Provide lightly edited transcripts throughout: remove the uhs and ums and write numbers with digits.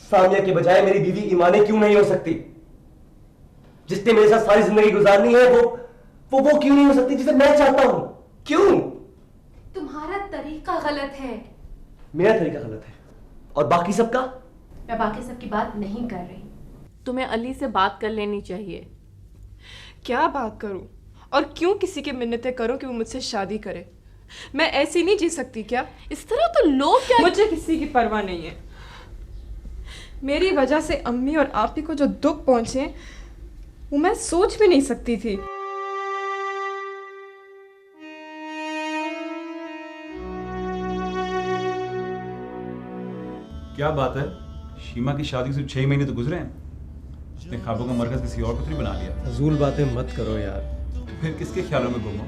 सामिया के बजाय मेरी बीवी ईमाने क्यों नहीं हो सकती? जिसने मेरे साथ सारी जिंदगी गुजारनी है वो क्यों नहीं हो सकती जिसे मैं चाहता हूं? क्यों? तुम्हारा तरीका गलत है। मेरा तरीका गलत है और बाकी सबका? मैं बाकी सबकी बात नहीं कर रही। तुम्हें अली से बात कर लेनी चाहिए। क्या बात करूं और क्यों किसी की मिन्नतें करो कि वो मुझसे शादी करे? मैं ऐसी नहीं जी सकती क्या? इस तरह तो लोग क्या। मुझे किसी की परवाह नहीं है। मेरी वजह से अम्मी और आपी को जो दुख पहुंचे वो मैं सोच भी नहीं सकती थी। क्या बात है, शीमा की शादी से 6 महीने तो गुजरे हैं। उसने ख्वाबों का मरकज किसी और को तो नहीं बना लिया। फजूल बातें मत करो यार। तो फिर किसके ख्यालों में गुम हो?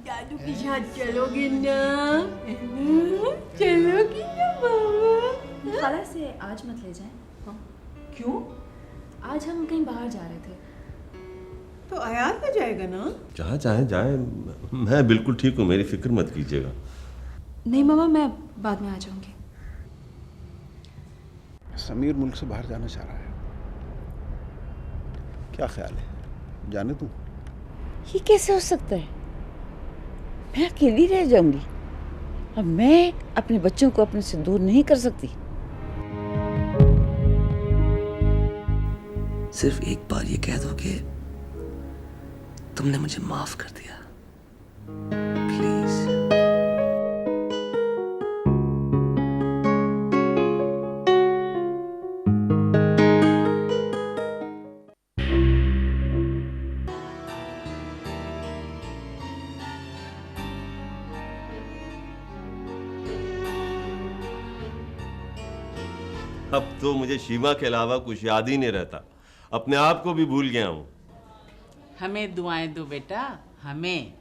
दादू के साथ चलोगे ना? चलोगी ना मामा? खाला से आज मत ले जाएं। हाँ। क्यों? आज हम कहीं बाहर जा रहे थे। तो आयात आ जाएगा ना? जहाँ चाहे जाए, मैं बिल्कुल ठीक हूँ, मेरी फिक्र मत कीजिएगा। नहीं मामा, मैं बाद में आ जाऊंगी। समीर मुल्क से बाहर जाना चाह रहा है, क्या ख्याल है? जाने दूं? ये कैसे हो सकता है? मैं अकेली रह जाऊंगी। अब मैं अपने बच्चों को अपने से दूर नहीं कर सकती। सिर्फ एक बार ये कह दो कि तुमने मुझे माफ कर दिया, प्लीज। अब तो मुझे शीमा के अलावा कुछ याद ही नहीं रहता, अपने आप को भी भूल गया हूँ। हमें दुआएं दो बेटा, हमें।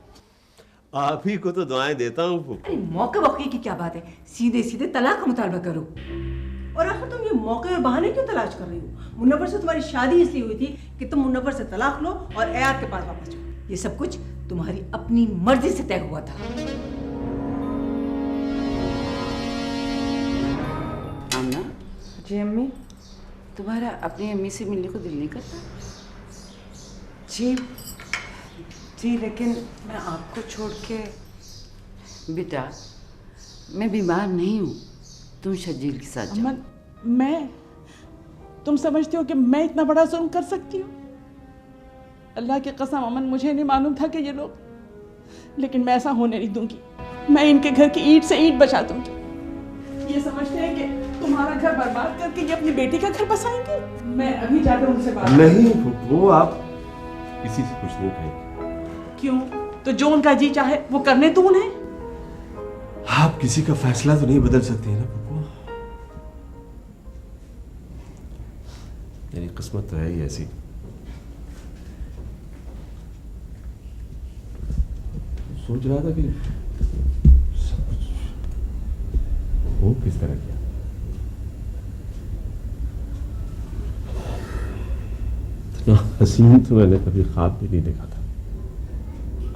आप ही को तो दुआएं देता हूँ फूफू। अरे मौके वौके की क्या बात है, सीधे सीधे तलाक का मुतालबा करो। और आखिर तुम ये मौके और बहाने क्यों तलाश कर रही हो? मुन्नवर से तुम्हारी शादी इसलिए हुई थी कि तुम मुन्नवर से तलाक लो और अयात के पास वापस जाओ। ये सब कुछ तुम्हारी अपनी मर्जी से तय हुआ था। आमना, जी अम्मी। तुम्हारा अपनी अम्मी से मिलने को दिल नहीं करता? जी जी, लेकिन मैं आपको छोड़ के। बेटा, मैं बीमार नहीं हूँ, तुम शजील के साथ जाओ। अमन, मैं, तुम समझती हो कि मैं इतना बड़ा जुल्म कर सकती हूँ? अल्लाह की कसम अमन, मुझे नहीं मालूम था कि ये लोग, लेकिन मैं ऐसा होने नहीं दूंगी। मैं इनके घर की ईंट से ईंट बचा दूंगी। ये समझते हैं कि तुम्हारा घर बर्बाद करके ये अपनी बेटी का घर बसाएंगे। मैं अभी जाकर उनसे बात। नहीं फूफू, आप किसी से कुछ नहीं कहेंगे। क्यों? तो जो उनका जी चाहे वो करने दो उन्हें। आप किसी का फैसला तो नहीं बदल सकते ना फूफू। मेरी किस्मत तो है ही ऐसी। सोच रहा था कि सब कुछ हो किस तरह किया। इतना हसीन तो मैंने कभी ख्वाब भी नहीं देखा था।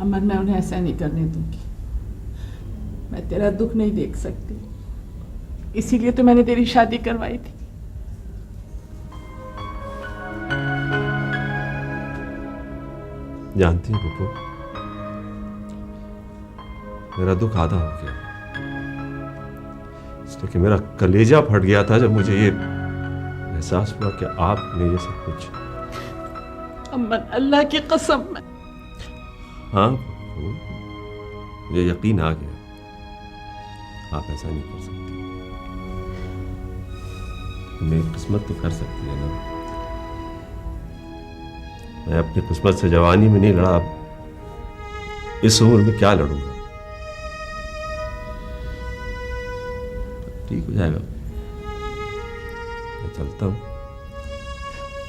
अमन, मैं उन्हें ऐसा नहीं करने दूंगी। मैं तेरा दुख नहीं देख सकती, इसीलिए तो मैंने तेरी शादी करवाई थी। जानती है पप्पू, मेरा दुख आधा हो गया, इसलिए कि मेरा कलेजा फट गया था जब मुझे ये एहसास हुआ कि आपने ये सब कुछ। अम्मन, अल्लाह की कसम। हाँ पप्पू, मुझे यकीन आ गया, आप ऐसा नहीं कर सकती। मेरी किस्मत तो कर सकती है ना। मैं अपनी किस्मत से जवानी में नहीं लड़ा, इस उम्र में क्या लड़ूंगा। ठीक हो जाएगा, मैं चलता हूं।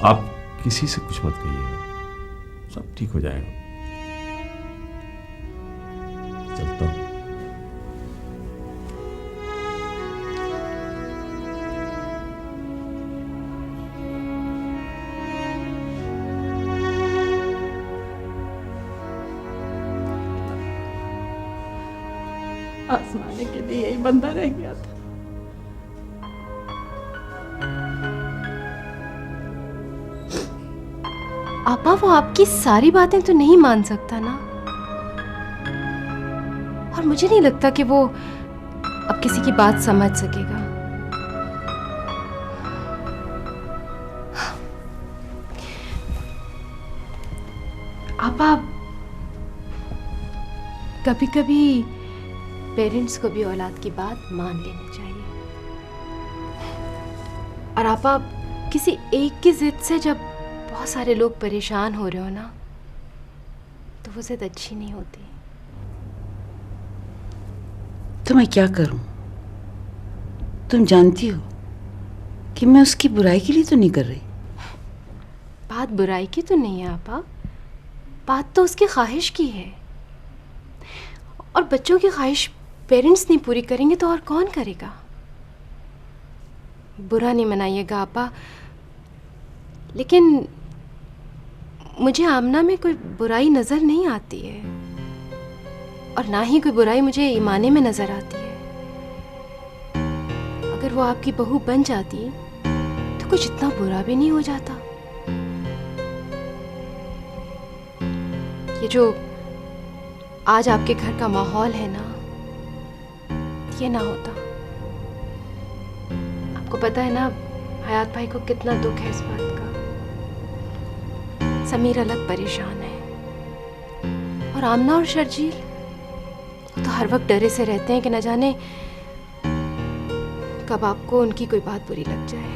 आप किसी से कुछ मत कहिएगा, सब ठीक हो जाएगा। चलता हूं। आजमाने के लिए यही बंदा रह गया था। आपा वो आपकी सारी बातें तो नहीं मान सकता ना, और मुझे नहीं लगता कि वो अब किसी की बात समझ सकेगा। आपा कभी कभी पेरेंट्स को भी औलाद की बात मान लेनी चाहिए। और आपा किसी एक की जिद से जब बहुत सारे लोग परेशान हो रहे हो ना, तो वो जिद अच्छी नहीं होती। तो मैं क्या करूं? तुम जानती हो कि मैं उसकी बुराई के लिए तो नहीं कर रही। बात बुराई की तो नहीं है आपा, बात तो उसकी ख्वाहिश की है। और बच्चों की ख्वाहिश पेरेंट्स नहीं पूरी करेंगे तो और कौन करेगा? बुरा नहीं मनाइएगा आपा, लेकिन मुझे आमना में कोई बुराई नज़र नहीं आती है, और ना ही कोई बुराई मुझे ईमाने में नज़र आती है। अगर वो आपकी बहू बन जाती तो कुछ इतना बुरा भी नहीं हो जाता। ये जो आज आपके घर का माहौल है ना, ये ना होता। आपको पता है ना हयात भाई को कितना दुख है इस बात का। समीर अलग परेशान है, और आमना और शर्जील तो हर वक्त डरे से रहते हैं कि न जाने कब आपको उनकी कोई बात बुरी लग जाए।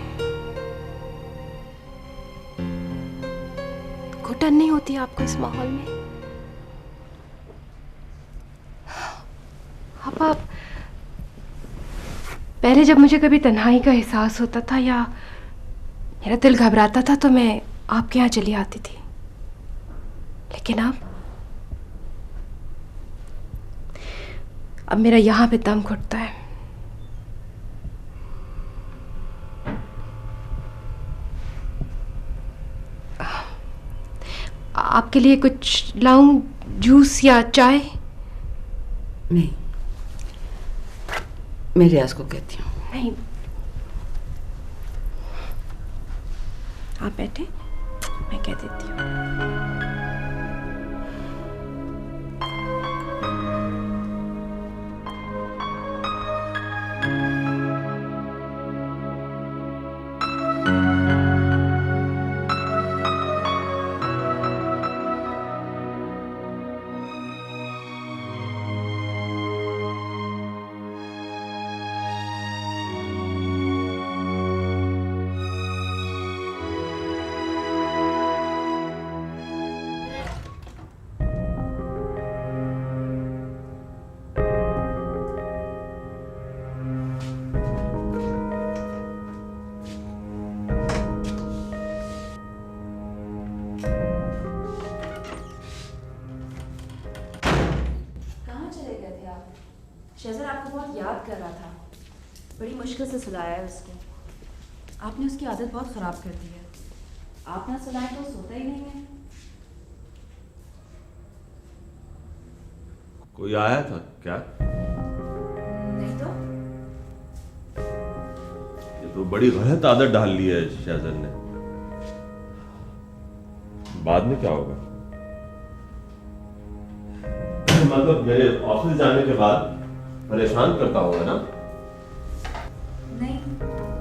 घुटन नहीं होती आपको इस माहौल में? आप पहले जब मुझे कभी तन्हाई का एहसास होता था या मेरा दिल घबराता था तो मैं आपके यहाँ चली आती थी, लेकिन अब मेरा यहाँ पे दम घुटता है। आपके लिए कुछ लाऊं, जूस या चाय? नहीं, मैं रियाज को कहती हूँ। नहीं, आप बैठे, मैं कह देती हूँ। शहज़ाद आपको बहुत याद कर रहा था, बड़ी मुश्किल से सुलाया है उसको। आपने उसकी आदत बहुत ख़राब कर दी है। आप ना सुलाएं तो सोता ही नहीं है। कोई आया था क्या? नहीं तो। ये तो बड़ी गलत आदत डाल ली है शहज़ाद ने। बाद में क्या होगा? मतलब मेरे ऑफिस जाने के बाद परेशान करता होगा ना? नहीं,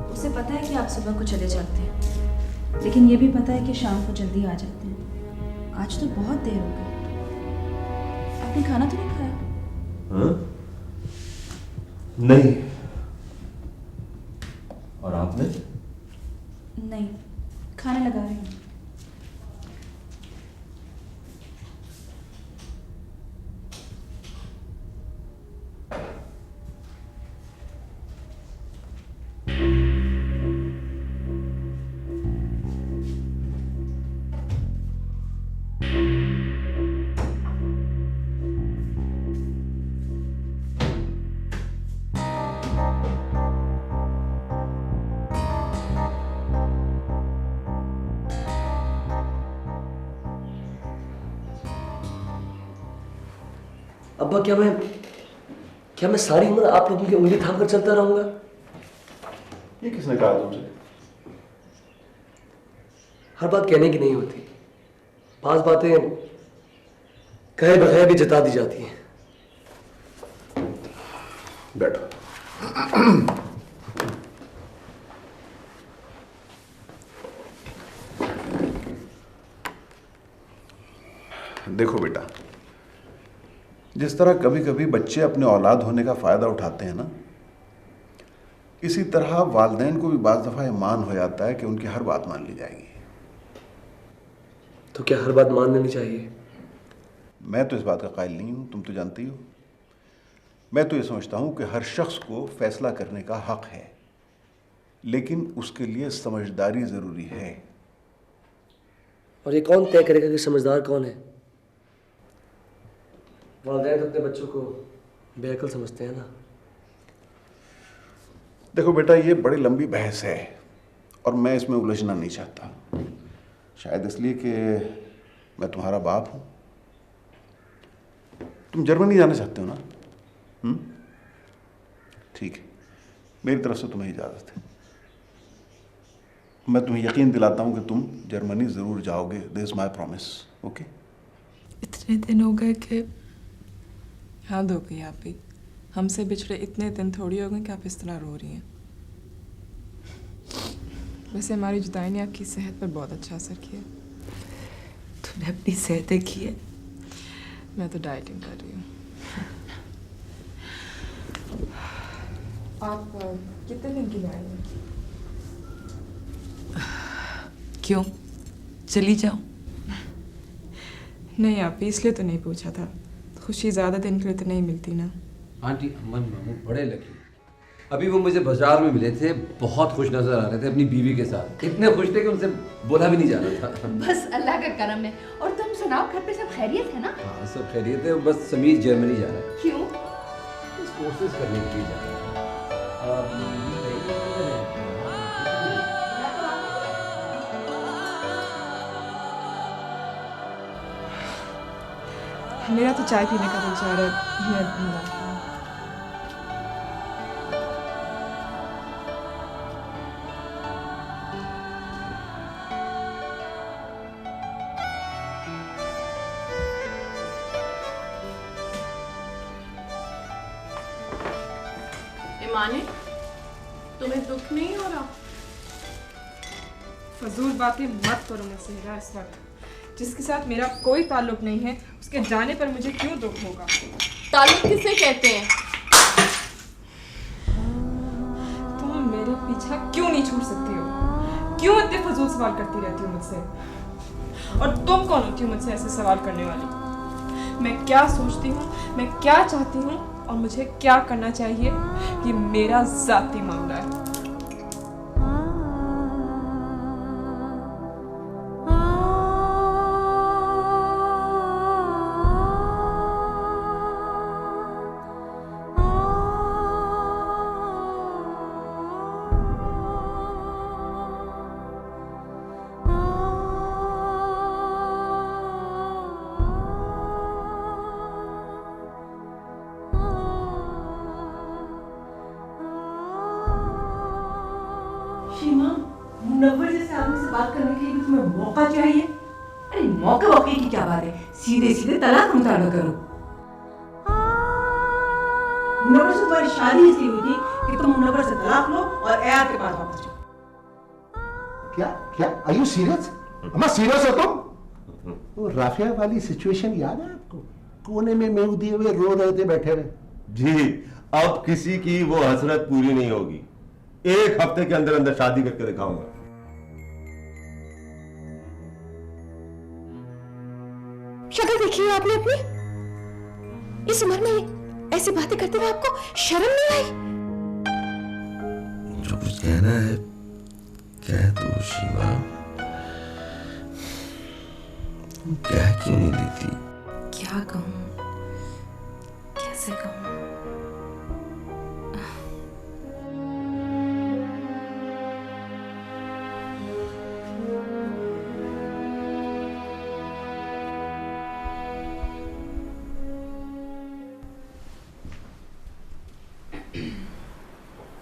उसे पता है कि आप सुबह को चले जाते हैं, लेकिन ये भी पता है कि शाम को जल्दी आ जाते हैं। आज तो बहुत देर हो गई। आपने खाना तो नहीं खाया? हाँ? नहीं। और आपने? नहीं, खाने लगा रही हूँ। अब्बा क्या मैं सारी उम्र आप लोगों की उंगली थाम कर चलता रहूंगा? ये किसने कहा तुमसे? हर बात कहने की नहीं होती। खास बातें कहे बगैर भी जता दी जाती हैं। बैठो। देखो बेटा, जिस तरह कभी कभी बच्चे अपने औलाद होने का फायदा उठाते हैं ना, इसी तरह वालिदैन को भी बाज़ दफ़ा ये मान हो जाता है कि उनकी हर बात मान ली जाएगी। तो क्या हर बात मान लेनी चाहिए? मैं तो इस बात का कायल नहीं हूं, तुम तो जानती हो। मैं तो ये समझता हूं कि हर शख्स को फैसला करने का हक है, लेकिन उसके लिए समझदारी ज़रूरी है। और ये कौन तय करेगा कि समझदार कौन है? वालिदैन अपने बच्चों को बेअक्ल समझते हैं ना। देखो बेटा, ये बड़ी लंबी बहस है और मैं इसमें उलझना नहीं चाहता, शायद इसलिए कि मैं तुम्हारा बाप हूं। तुम जर्मनी जाना चाहते हो ना? ठीक है, मेरी तरफ से तुम्हें इजाज़त है। मैं तुम्हें यकीन दिलाता हूं कि तुम जर्मनी ज़रूर जाओगे। This is my promise. Okay? इतने दिन हो गए कि हद हो गई। आप भी हमसे बिछड़े इतने दिन थोड़ी हो गए कि आप इस तरह रो रही हैं। वैसे हमारी जुदाई ने आपकी सेहत पर बहुत अच्छा असर किया। तूने अपनी सेहत देखी है? मैं तो डाइटिंग कर रही हूँ। आप कितने दिन की लाए हैं? क्यों, चली जाऊं? नहीं आप इसलिए तो नहीं पूछा था। खुशी ज़्यादा दिन के लिए तो नहीं मिलती ना। आंटी अमन मामू बड़े लकी। अभी वो मुझे बाजार में मिले थे, बहुत खुश नजर आ रहे थे अपनी बीवी के साथ। इतने खुश थे कि उनसे बोला भी नहीं जा रहा था। बस अल्लाह का करम है। और तुम सुनाओ, घर पे सब खैरियत है ना? हाँ सब खैरियत है। बस समीर जर्मनी जा रहा है। क्यों? बस कोर्सेज करने के लिए जा रहा है। मेरा तो चाय पीने का दिल चाह रहा है। मैं बनाती हूँ। माने तुम्हें दुख नहीं हो रहा? फजूल बातें मत करो मुझसे हीरा। इस वक्त जिसके साथ मेरा कोई ताल्लुक नहीं है, उसके जाने पर मुझे क्यों दुख होगा? ताल्लुक किसे कहते हैं? तुम मेरे पीछा क्यों नहीं छूट सकती हो? क्यों इतने फजूल सवाल करती रहती हो मुझसे? और तुम कौन होती हो मुझसे ऐसे सवाल करने वाली? मैं क्या सोचती हूँ, मैं क्या चाहती हूँ और मुझे क्या करना चाहिए, ये मेरा जाती मामला है। शीमा, मुनव्वर जैसे आदमी से बात करने के लिए भी तुम्हें मौका चाहिए? अरे मौके वौके की क्या बात है, सीधे सीधे तलाक मुतालबा करो। मुनव्वर से तुम्हारी शादी इसलिए हुई थी कि तुम मुनव्वर से तलाक लो और एयार के पास वापस जाओ। क्या क्या आर यू सीरियस? अम्मा सीरियस हो तुम? वो राफिया वाली सिचुएशन याद है आपको? कोने में मुंह दिए हुए रो रहे थे बैठे हुए। जी, अब किसी की वो हसरत पूरी नहीं होगी। एक हफ्ते के अंदर अंदर शादी करके दिखाऊंगा। शक्ल देखी है आपने अपनी? इस उम्र में ऐसी बातें करते हुए आपको शर्म नहीं आई? जो कुछ कहना है कह दो शीमा। कह क्यों नहीं देती? क्या कहूँ, कैसे कहूँ?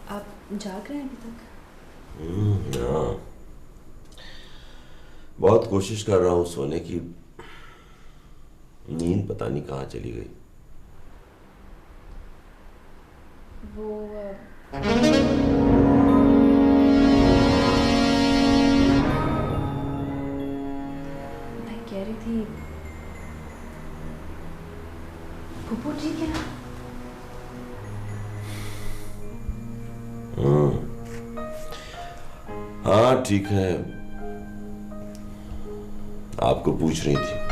आप जाग रहे हैं अभी तक? हाँ, बहुत कोशिश कर रहा हूँ सोने की, नींद पता नहीं कहाँ चली गई। मैं कह रही थी फूफू ठीक है ना? हाँ ठीक है। आपको पूछ रही थी।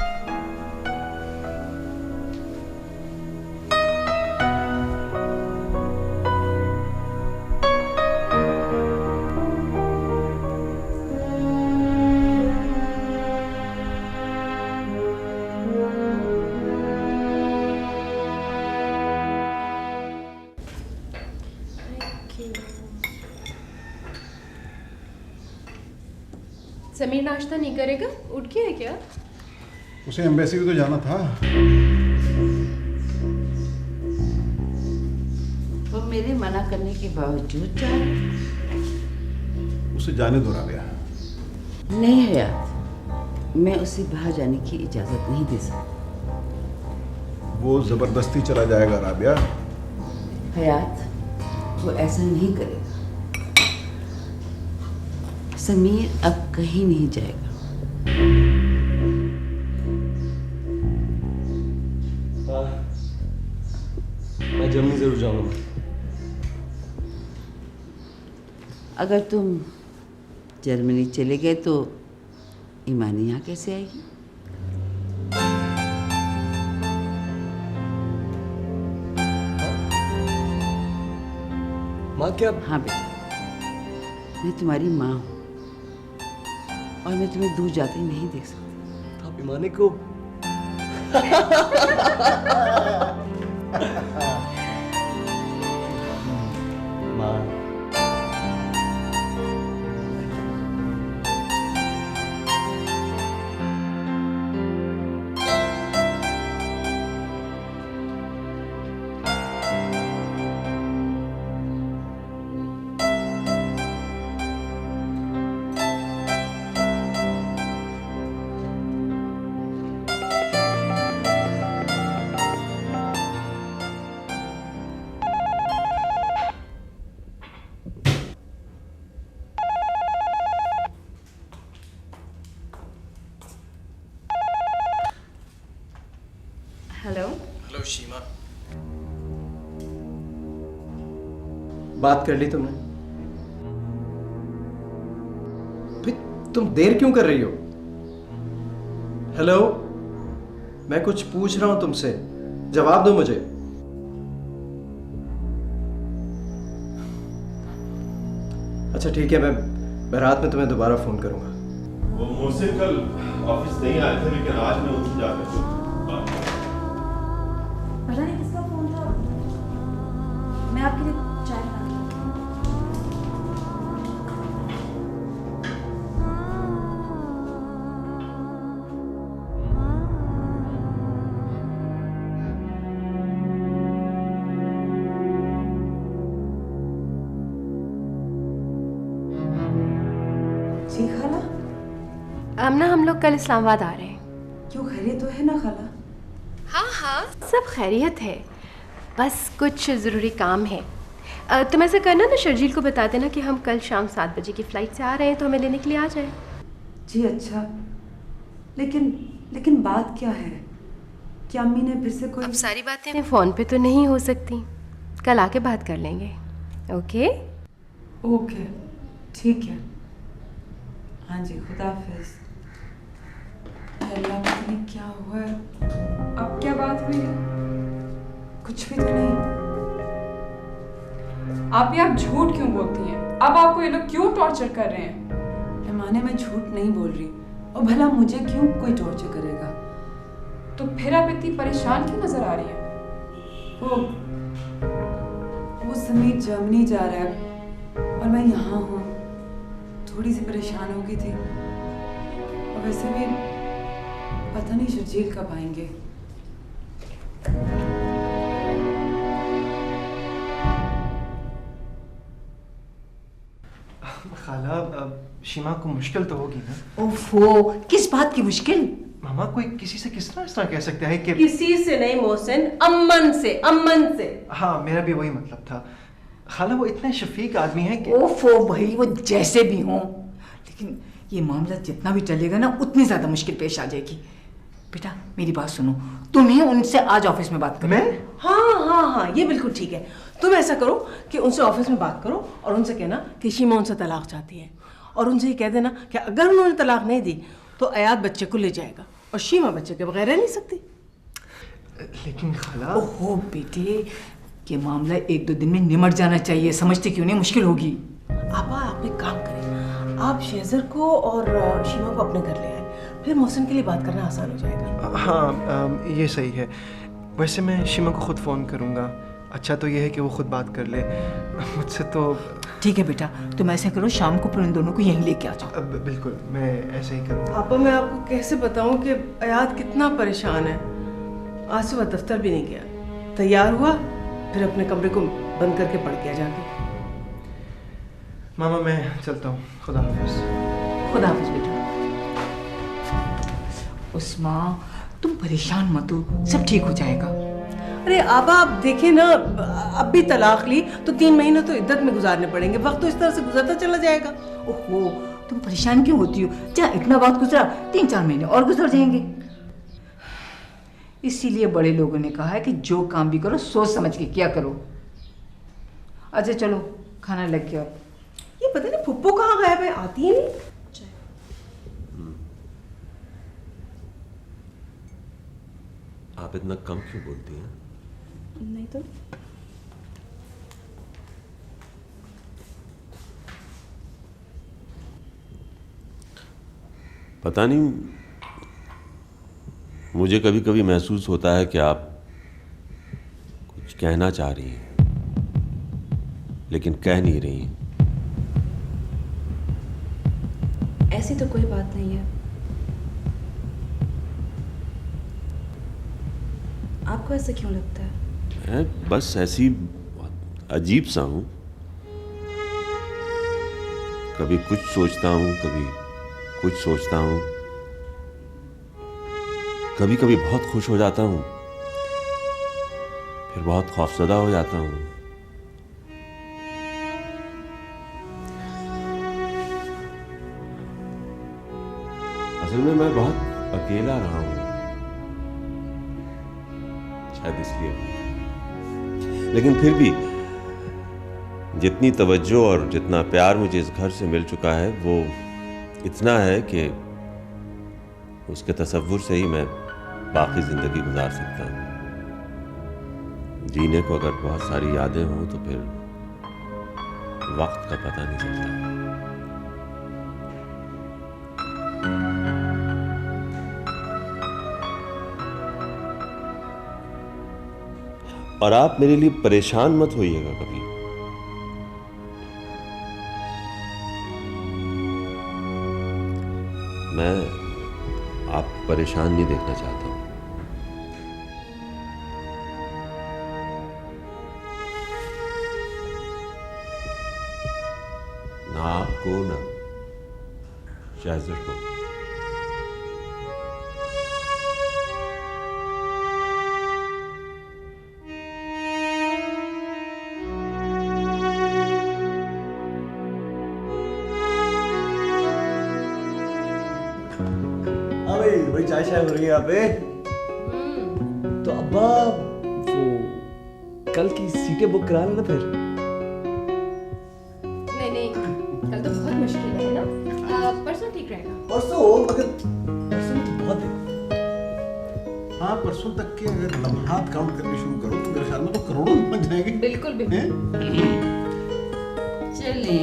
समीर नाश्ता नहीं करेगा? उठ गया है क्या? उसे एम्बेसी भी तो जाना था। वो मेरे मना करने के बावजूद जा रहा। उसे जाने दो राबिया। नहीं हयात, मैं उसे बाहर जाने की इजाजत नहीं दे सकती। वो जबरदस्ती चला जाएगा राबिया। हयात, वो ऐसा नहीं करेगा। समीर अब कहीं नहीं जाएगा। मैं जर्मनी जरूर जाऊंगा। अगर तुम जर्मनी चले गए तो ईमानी यहाँ कैसे आएगी? माँ क्या? हाँ बेटा, मैं तुम्हारी माँ हूँ और मैं तुम्हें दूर जाते नहीं देख सकती। आप ईमानी को माँ हेलो। हेलो शीमा, बात कर ली तुमने? भाई तुम देर क्यों कर रही हो? हेलो, मैं कुछ पूछ रहा हूं तुमसे, जवाब दो मुझे। अच्छा ठीक है, मैं रात में तुम्हें दोबारा फोन करूंगा। वो मोहसिन कल ऑफिस नहीं आए थे, लेकिन आज मैं उनसे जाकर पता नहीं किसका फोन था। मैं आपके लिए चाय बना रही हूँ। जी खाला। आमना, हम लोग कल इस्लामाबाद आ रहे हैं। क्यों, खैरियत तो है ना खाला? हाँ हाँ, सब खैरियत है, बस कुछ ज़रूरी काम है। तुम ऐसा करना ना, शर्जील को बता देना कि हम कल शाम 7 बजे की फ़्लाइट से आ रहे हैं, तो हमें लेने के लिए आ जाए। जी अच्छा, लेकिन बात क्या है? क्या अम्मी ने फिर से कोई? अब सारी बातें फ़ोन पे तो नहीं हो सकती, कल आके बात कर लेंगे। ओके ओके, ठीक है। हाँ जी, खुदा हाफिज़। अल्लाह, पता नहीं क्या हुआ है। अब क्या बात हुई है? कुछ भी तो नहीं। आप ये झूठ क्यों बोलती हैं? अब आपको ये लोग क्यों टॉर्चर कर रहे हैं? पैमाने में झूठ नहीं बोल रही, और भला मुझे क्यों कोई टॉर्चर करेगा? तो फिर आप इतनी परेशान क्यों नजर आ रही हैं? वो समीर जर्मनी जा रहा है और मैं यहाँ हूँ। थोड़ी सी परेशान हो गई थी, और वैसे भी पता नहीं शर्जील कब आएंगे। खाला, शीमा को मुश्किल तो होगी ना? ओफो, किस बात की मुश्किल? मामा कोई किसी से किस तरह इस तरह कह सकता है कि किसी से नहीं मोहसिन, अम्मन से, अम्मन से। हाँ मेरा भी वही मतलब था। खाला वो इतने शफीक आदमी हैं कि ओफो भाई, वो जैसे भी हों, लेकिन ये मामला जितना भी चलेगा ना उतनी ज्यादा मुश्किल पेश आ जाएगी। बेटा मेरी बात सुनो, तुम्हें उनसे आज ऑफिस में बात करो। मैं? हाँ, ये बिल्कुल ठीक है। तुम ऐसा करो कि उनसे ऑफिस में बात करो और उनसे कहना कि शीमा उनसे तलाक चाहती है, और उनसे ये कह देना कि अगर उन्होंने तलाक नहीं दी तो अयाद बच्चे को ले जाएगा और शीमा बच्चे के बगैर रह नहीं सकती। लेकिन खाला। ओहो बेटे, ये मामला 1-2 दिन में निमट जाना चाहिए, समझते क्यों नहीं? मुश्किल होगी। आप एक काम करें, आप शेजर को और शीमा को अपने घर ले आए, फिर मोहसिन के लिए बात करना आसान हो जाएगा। हाँ ये सही है। वैसे मैं शीमा को खुद फ़ोन करूँगा। अच्छा तो ये है कि वो खुद बात कर ले मुझसे। तो ठीक है बेटा, तुम ऐसे करो, शाम को फिर इन दोनों को यहीं लेके आ जाओ। बिल्कुल, मैं ऐसे ही करूँगा। पापा मैं आपको कैसे बताऊं कि अयाद कितना परेशान है। आज सुबह दफ्तर भी नहीं गया, तैयार हुआ फिर अपने कमरे को बंद करके पड़ गया जाके। मामा मैं चलता हूँ, खुदा हाफिज। खुदा हाफिज बेटा। उस्मा तुम परेशान मत हो, सब ठीक हो जाएगा। अरे आबा आप देखें ना, अब भी तलाक ली तो 3 महीने तो इद्दत में गुजारने पड़ेंगे, वक्त तो इस तरह से गुजरता चला जाएगा। ओहो तुम परेशान क्यों होती हो? जहाँ इतना वक्त गुजरा 3-4 महीने और गुजर जाएंगे। इसीलिए बड़े लोगों ने कहा है कि जो काम भी करो सोच समझ के किया करो। अच्छा चलो खाना लग गया। ये पता नहीं फुप्पो कहाँ गायब है, आती ही नहीं। आप इतना कम क्यों बोलती हैं? नहीं तो पता नहीं, मुझे कभी कभी महसूस होता है कि आप कुछ कहना चाह रही हैं लेकिन कह नहीं रही हैं। ऐसी तो कोई बात नहीं है। आपको ऐसा क्यों लगता है? मैं बस ऐसी अजीब सा हूं, कभी कुछ सोचता हूं, कभी कुछ सोचता हूं, कभी कभी बहुत खुश हो जाता हूं, फिर बहुत खौफजदा हो जाता हूं। असल में मैं बहुत अकेला रहा हूं, शायद इसलिए। लेकिन फिर भी जितनी तवज्जो और जितना प्यार मुझे इस घर से मिल चुका है वो इतना है कि उसके तसव्वुर से ही मैं बाकी जिंदगी गुजार सकता हूँ। जीने को अगर बहुत सारी यादें हों तो फिर वक्त का पता नहीं चलता। और आप मेरे लिए परेशान मत होइएगा कभी। मैं आप परेशान नहीं देखना चाहता हूं। ना आपको ना शाहज़र को। बड़ी चाय हो रही है यहाँ पे। तो अब्बा वो कल की सीटें बुक करा लेना फिर। नहीं कल तो बहुत मुश्किल है ना, परसों ठीक रहेगा। परसों मगर परसों तो बहुत है। हाँ परसों तक के अगर लम्हात काउंट करने शुरू करो तो मेरे ख्याल में तो करोड़ों में पहुंच जाएंगे। बिल्कुल चले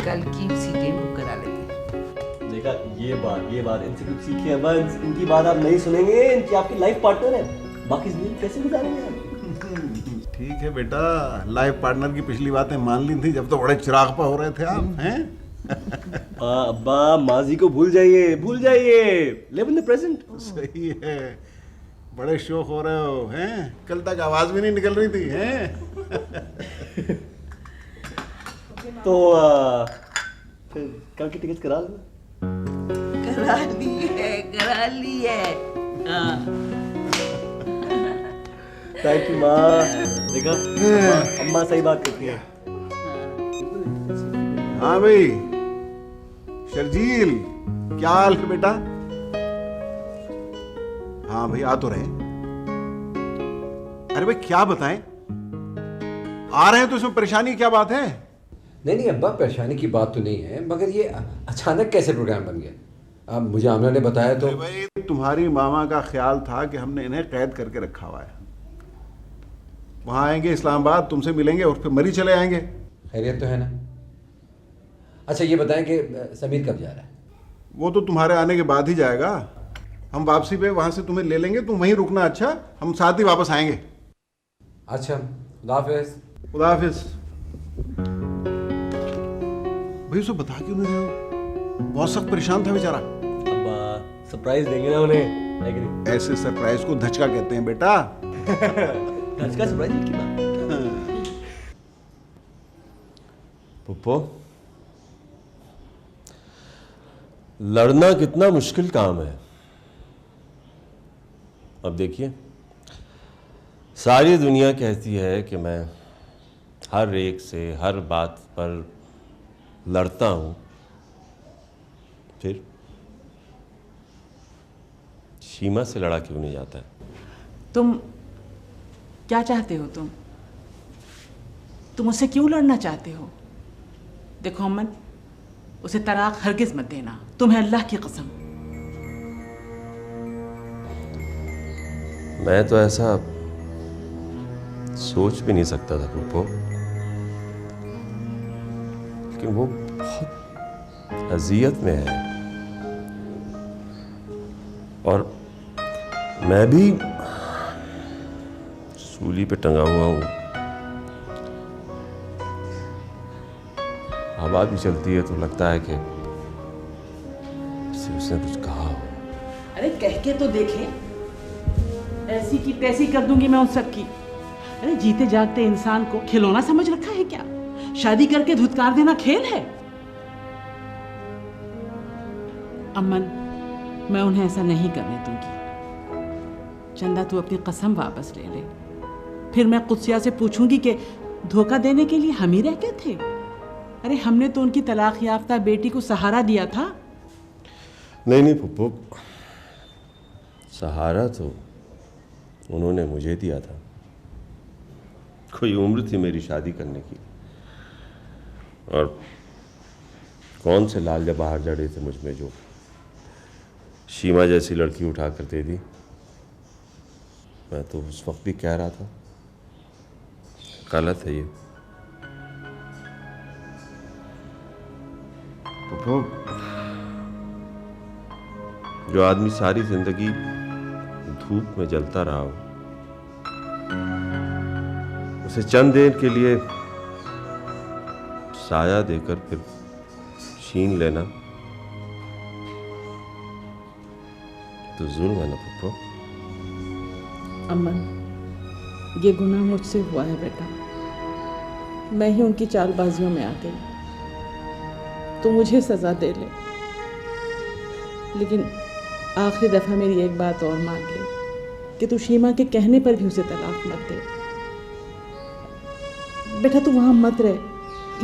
कल की सीटें बुक करा लेते हैं। देखा ये बात इनसे कुछ सीखिए अब्बा, इनकी बात आप नहीं सुनेंगे, इनकी आपकी लाइफ पार्टनर है, बाकी जिंदगी कैसे गुजारेंगे आप? ठीक है बेटा, लाइफ पार्टनर की पिछली बातें मान ली थी जब तो बड़े चिराग पर हो रहे थे आप, हैं? अब्बा माजी को भूल जाइए, लिव इन द प्रेजेंट। सही है, बड़े शौक हो रहे हो, हैं? कल तक आवाज भी नहीं निकल रही थी, हैं? तो फिर कल की टिकट करा लेना। कल करा ली है हाँ। थैंक यू माँ। देखा अम्मा सही बात करती है। हाँ भाई शर्जील, क्या हाल है बेटा? हाँ भाई आ तो रहे। अरे भाई क्या बताएं, आ रहे हैं तो इसमें परेशानी क्या बात है? नहीं अब्बा, परेशानी की बात तो नहीं है, मगर ये अचानक कैसे प्रोग्राम बन गया? अब मुझे आमना ने बताया तो। भाई तुम्हारी मामा का ख्याल था कि हमने इन्हें कैद करके रखा हुआ है। वहां आएंगे इस्लामाबाद, तुमसे मिलेंगे और फिर मरी चले आएंगे। खैरियत तो है ना? अच्छा ये बताएं कि समीर कब जा रहा है? वो तो तुम्हारे आने के बाद ही जाएगा। हम वापसी पे वहां से तुम्हें ले लेंगे, तुम वहीं रुकना। अच्छा, हम साथ ही वापस आएंगे। अच्छा, खुदा हाफिज। खुदा हाफिज। भाई उसे बता क्यों नहीं रहे हो? बहुत सख्त परेशान था बेचारा। अब सरप्राइज देंगे ना उन्हें। ऐसे सरप्राइज को धचका कहते हैं बेटा। धचका सरप्राइज की बात। पुप्पो, लड़ना कितना मुश्किल काम है। अब देखिए, सारी दुनिया कहती है कि मैं हर एक से हर बात पर लड़ता हूं, फिर सीमा से लड़ा क्यों नहीं जाता है? तुम क्या चाहते हो? तुम उससे क्यों लड़ना चाहते हो? देखो अमन, उसे तलाक हरगिज मत देना, तुम्हें अल्लाह की कसम। मैं तो ऐसा सोच भी नहीं सकता था पुप्पो, लेकिन वो बहुत अजियत में है और मैं भी सूली पे टंगा हुआ हूं। हवा भी चलती है तो लगता है कि उसने कुछ कहा हो। अरे कह के तो देखे, ऐसी की तैसी कर दूंगी मैं उन सब की। अरे जीते जागते इंसान को खिलौना समझ रखा है क्या? शादी करके धुतकार देना खेल है? अमन, मैं उन्हें ऐसा नहीं करने दूंगी। चंदा, तू अपनी कसम वापस ले ले, फिर मैं कुत्सिया से पूछूंगी कि धोखा देने के लिए हम ही रह गए थे। अरे हमने तो उनकी तलाक याफ्ता बेटी को सहारा दिया था। नहीं पुप्पो, सहारा तो उन्होंने मुझे दिया था। कोई उम्र थी मेरी शादी करने की, और कौन से लाल बाहर जड़े थे मुझ में जो शीमा जैसी लड़की उठा कर दे दी। मैं तो उस वक्त भी कह रहा था गलत है ये। पुप्पो, जो आदमी सारी जिंदगी धूप में जलता रहा हो, उसे चंद देर के लिए साया देकर फिर छीन लेना तो जुल्म है ना पुप्पो? अमन, ये गुनाह मुझसे हुआ है बेटा। मैं ही उनकी चालबाजियों में आ गई। तो मुझे सजा दे ले, लेकिन आखिरी दफा मेरी एक बात और मान ले कि तू शीमा के कहने पर भी उसे तलाक मत दे। बेटा तू वहां मत रहे,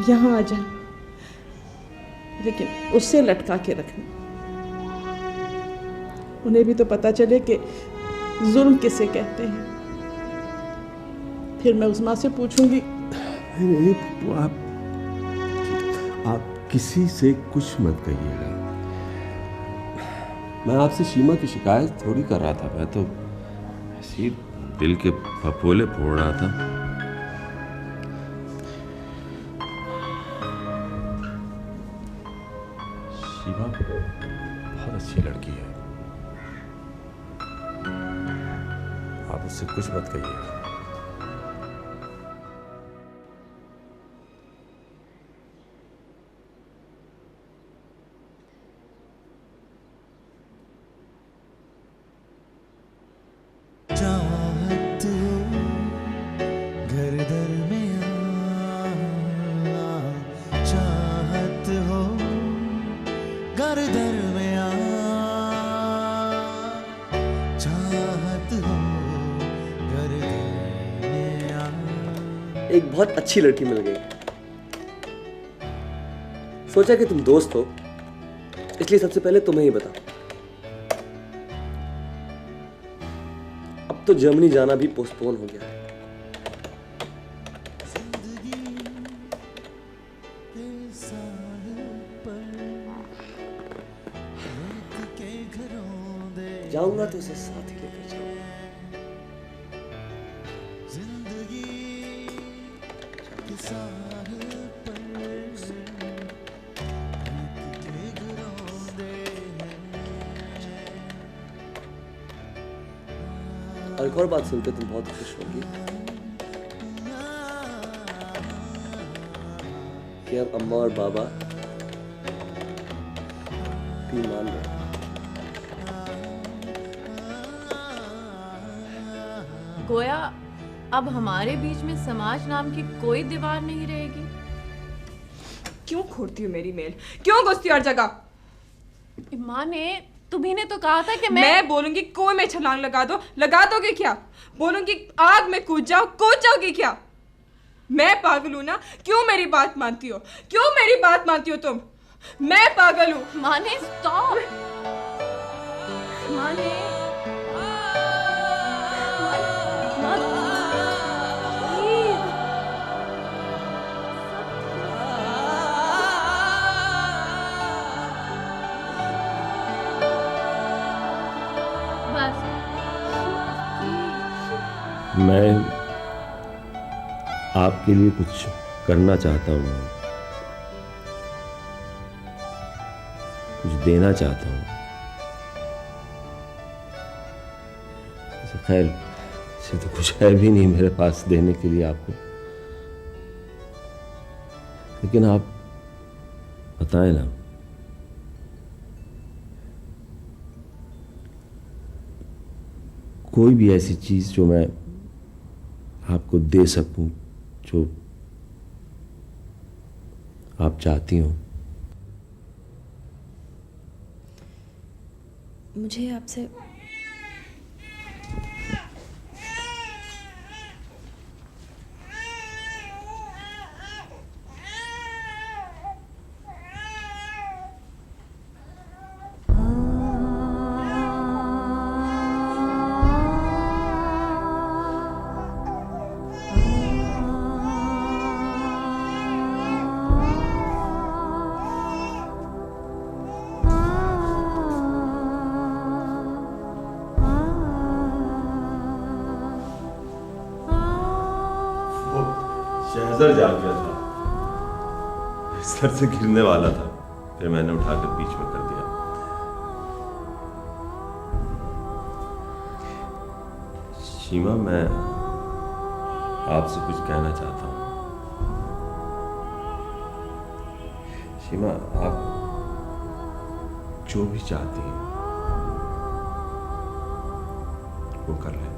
यहाँ आ जा, लेकिन उससे लटका के रखना। उन्हें भी तो पता चले कि जुल्म किसे कहते हैं। फिर मैं उस माँ से पूछूंगी। नहीं पप्पू, आप किसी से कुछ मत कहिएगा। मैं आपसे शीमा की शिकायत थोड़ी कर रहा था, मैं तो ऐसे ही दिल के फफोले फोड़ रहा था। शीमा बहुत अच्छी लड़की है, आप उससे कुछ मत कहिएगा। चाहत हो घर दर में चाहत हो घर दर में एक बहुत अच्छी लड़की मिल गई। सोचा कि तुम दोस्त हो, इसलिए सबसे पहले तुम्हें ही बता। अब तो जर्मनी जाना भी पोस्टपोन हो गया है। जाऊंगा तो उसे साथ ही लेकर जाऊंगा। और एक और बात सुनते तुम बहुत खुश होगी कि अब अम्मा और बाबा भी मान रहे। गोया अब हमारे बीच में समाज नाम की कोई दीवार नहीं रहेगी। क्यों खोलती हो मेरी मेल? क्यों घुसती हो हर जगह? माँ ने तुम्ही ने तो कहा था कि मैं बोलूंगी कुएं में छलांग लगा दोगे क्या? बोलूंगी आग में कूद जाओगी क्या? मैं पागल हूं ना? क्यों मेरी बात मानती हो? क्यों मेरी बात मानती हो तुम? मैं पागल हूं। माँ ने स्टॉप। माँ ने मैं आपके लिए कुछ करना चाहता हूँ, कुछ देना चाहता हूँ। खैर से तो कुछ है भी नहीं मेरे पास देने के लिए आपको, लेकिन आप बताएं ना, कोई भी ऐसी चीज जो मैं आपको दे सकूं, जो आप चाहती हो। मुझे आपसे शहज़र जाग गया था, बिस्तर से गिरने वाला था, फिर मैंने उठाकर बीच में कर दिया। शीमा, मैं आपसे कुछ कहना चाहता हूँ। शीमा, आप जो भी चाहती हैं वो कर लें।